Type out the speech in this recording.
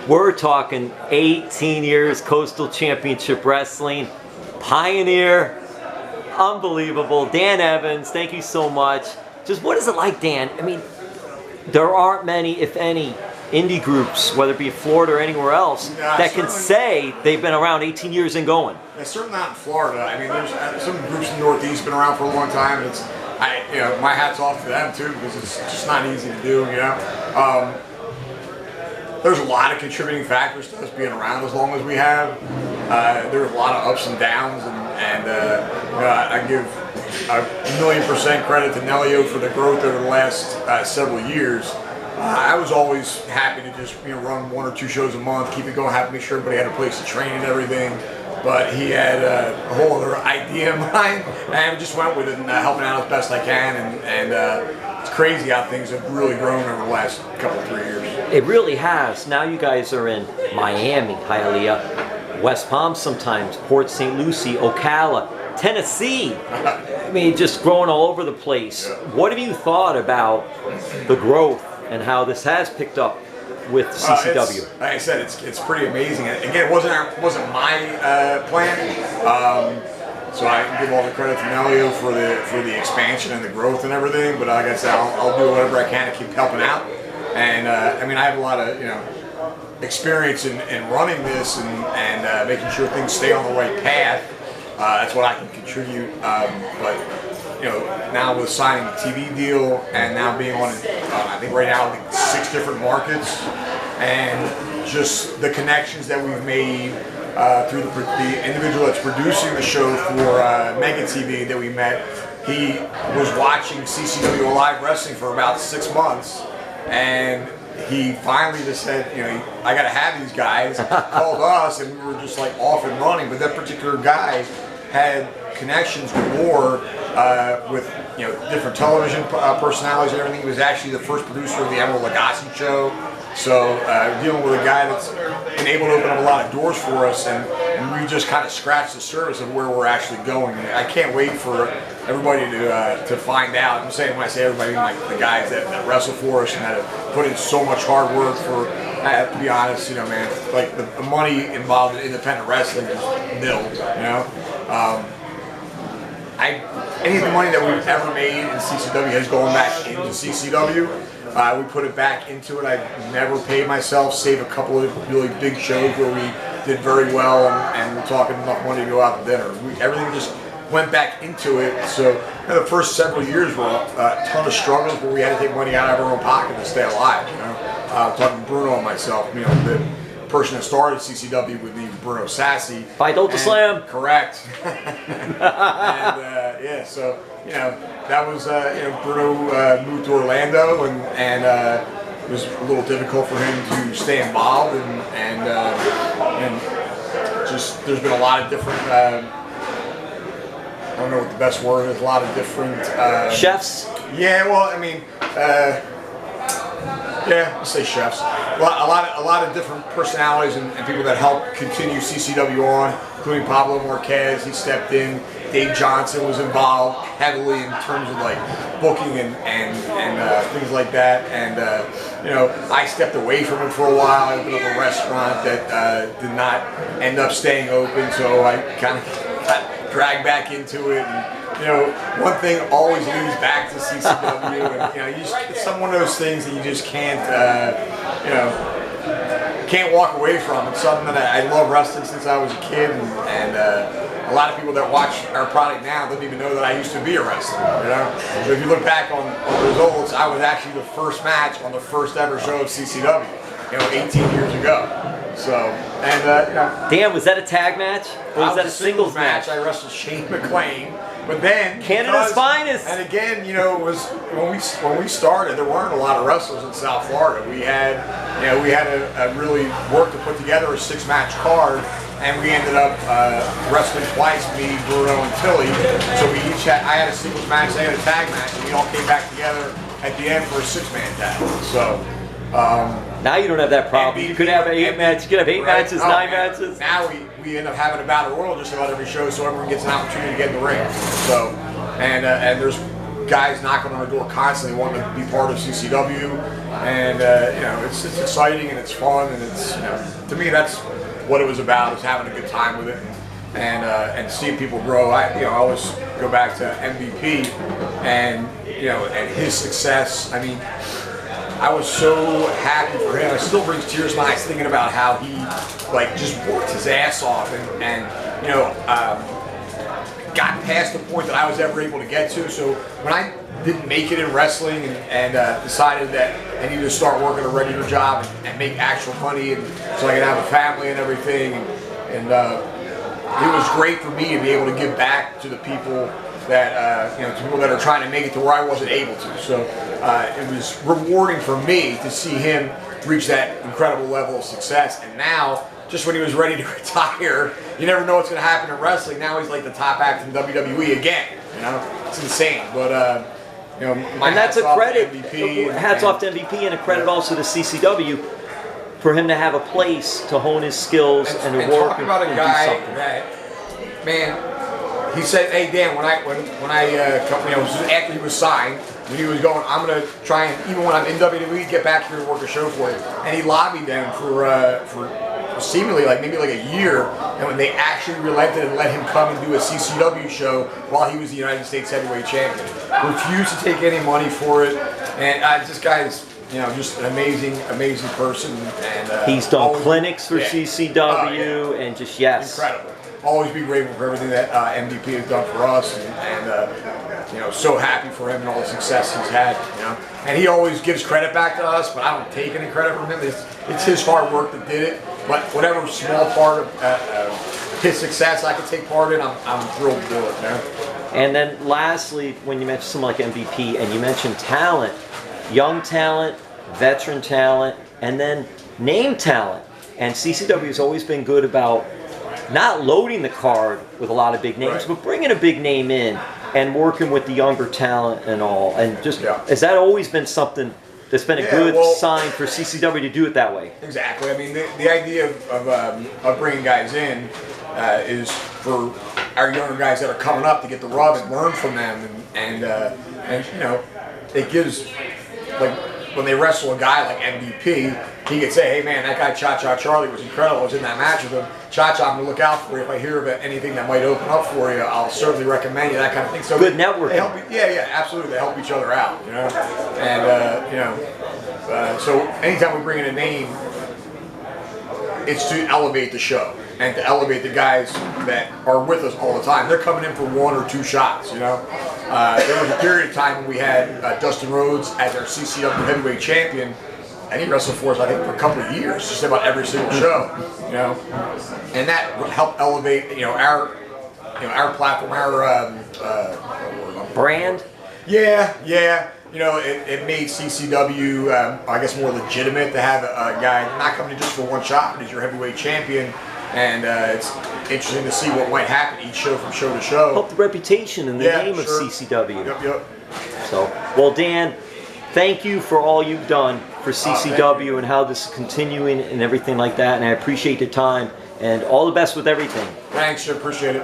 We're talking 18 years Coastal Championship Wrestling, pioneer, unbelievable. Dan Evans, thank you so much. Just what is it like, Dan? I mean, there aren't many, if any, indie groups, whether it be Florida or anywhere else, that can say they've been around 18 years and going. Yeah, certainly not in Florida. I mean, there's some groups in the Northeast been around for a long time, and it's, my hat's off to them too, because it's just not easy to do. There's a lot of contributing factors to us being around as long as we have. There's a lot of ups and downs, and I give 1,000,000% credit to Nelio for the growth over the last several years. I was always happy to just run 1 or 2 shows a month, keep it going, have to make sure everybody had a place to train and everything. But he had a whole other idea in mind, and just went with it and helping out as best I can. And it's crazy how things have really grown over the last couple, 3 years. It really has. Now you guys are in Miami, Hialeah, West Palm sometimes, Port St. Lucie, Ocala, Tennessee. I mean, just growing all over the place. Yeah. What have you thought about the growth and how this has picked up with CCW? Like I said, it's pretty amazing. Again, it wasn't my plan. So I can give all the credit to Nelio for the expansion and the growth and everything. But like I said, I'll do whatever I can to keep helping out. And I mean, I have a lot of experience in running this and making sure things stay on the right path. That's what I can contribute. But now with signing the TV deal and now being on, I think right now, 6 different markets, and just the connections that we've made through the individual that's producing the show for Mega TV that we met. He was watching CCW Live Wrestling for about 6 months, and he finally just said, I got to have these guys. Called us, and we were just like off and running. But that particular guy had connections galore with different television personalities and everything. He was actually the first producer of the Emerald Lagasse show. So dealing with a guy that's been able to open up a lot of doors for us, and we just kind of scratched the surface of where we're actually going. And I can't wait for everybody to find out. I'm saying, when I say everybody, like the guys that wrestle for us and that have put in so much hard work for. To be honest, man, like the money involved in independent wrestling is nil. Any of the money that we've ever made in CCW has gone back into CCW. We put it back into it. I've never paid myself, save a couple of really big shows where we did very well and we're talking enough money to go out to dinner. Everything just went back into it. So the first several years were a ton of struggles where we had to take money out of our own pocket to stay alive. Talking to Bruno and myself, the person that started CCW with me, Bruno Sassi. Phi Delta Slam. Correct. And so that was Bruno moved to Orlando, and it was a little difficult for him to stay involved, and just there's been a lot of different. I don't know what the best word is. A lot of different chefs. Yeah, well, I mean. Yeah, let's say chefs. A lot of different personalities and people that helped continue CCW on, including Pablo Marquez. He stepped in. Dave Johnson was involved heavily in terms of like booking and things like that. And I stepped away from it for a while. I opened up a restaurant that did not end up staying open, so I kind of got dragged back into it. And, one thing always leads back to CCW, and it's one of those things that you just can't walk away from. It's something that I love wrestling since I was a kid, and a lot of people that watch our product now don't even know that I used to be a wrestler. So if you look back on the results, I was actually the first match on the first ever show of CCW, 18 years ago. So, and Dan, was that a tag match or was that a singles match? I wrestled Shane McClain. But then Canada's finest. And again, it was when we started, there weren't a lot of wrestlers in South Florida. We had a really work to put together a 6-match card, and we ended up wrestling twice, me, Bruno, and Tilly. So I had a singles match, they had a tag match, and we all came back together at the end for a 6-man tag. So. Now you don't have that problem. You could have 8 matches. You could have 8 matches, 9 matches. Now we end up having a battle royal just about every show, so everyone gets an opportunity to get in the ring. So, and there's guys knocking on our door constantly wanting to be part of CCW. and you know, it's exciting and it's fun, and it's, you know, to me that's what it was about, is having a good time with it, and seeing people grow. I always go back to MVP, and you know, and his success. I mean, I was so happy for him. It still brings tears to my eyes thinking about how he like just worked his ass off, and you know, got past the point that I was ever able to get to. So when I didn't make it in wrestling and decided that I needed to start working a regular job and make actual money, and so I could have a family and everything, and it was great for me to be able to give back to the people that you know, to people that are trying to make it to where I wasn't able to. So it was rewarding for me to see him reach that incredible level of success. And now, just when he was ready to retire, you never know what's going to happen in wrestling. Now he's like the top act in WWE again. You know, it's insane. But you know, and that's a credit. Hats off to MVP, and a credit also to CCW for him to have a place to hone his skills and to work talk about a guy that, man, he said, "Hey Dan, when I you know, after he was signed, when he was going, I'm gonna try and, even when I'm in WWE, get back here and work a show for you." And he lobbied them for seemingly like maybe like a year, and when they actually relented and let him come and do a CCW show while he was the United States Heavyweight Champion, refused to take any money for it, and this guy is, you know, just an amazing person. And he's done clinics for CCW, and just incredible. Always be grateful for everything that MVP has done for us, and you know, so happy for him and all the success he's had. You know, and he always gives credit back to us, but I don't take any credit from him. It's his hard work that did it. But whatever small part of his success I could take part in, I'm thrilled to do it, man. And then lastly, when you mentioned someone like MVP, and you mentioned talent, young talent, veteran talent, and then name talent, and CCW has always been good about not loading the card with a lot of big names, but bringing a big name in and working with the younger talent and all. And just, has that always been something that's been a good sign for CCW to do it that way? Exactly. I mean, the idea of bringing guys in is for our younger guys that are coming up to get the rub and learn from them, and you know, it gives, like, when they wrestle a guy like MVP, he could say, "Hey man, that guy Cha-Cha Charlie was incredible. I was in that match with him. Cha-Cha, I'm going to look out for you. If I hear about anything that might open up for you, I'll certainly recommend you," that kind of thing. So good networking. They help, absolutely. They help each other out, you know. And you know, so anytime we bring in a name, it's to elevate the show and to elevate the guys that are with us all the time. They're coming in for 1 or 2 shots, you know. There was a period of time when we had Dustin Rhodes as our CCW Heavyweight Champion, and he wrestled for us, I think, for a couple of years, just about every single show, you know. And that helped elevate, you know, our platform, our brand. Yeah. You know, it made CCW, I guess, more legitimate to have a guy not coming in just for 1 shot, but he's your heavyweight champion. And it's interesting to see what might happen each show from show to show. Help the reputation and the name of CCW. Yep. So, well, Dan, thank you for all you've done for CCW and how this is continuing and everything like that. And I appreciate the time, and all the best with everything. Thanks, sir. Appreciate it.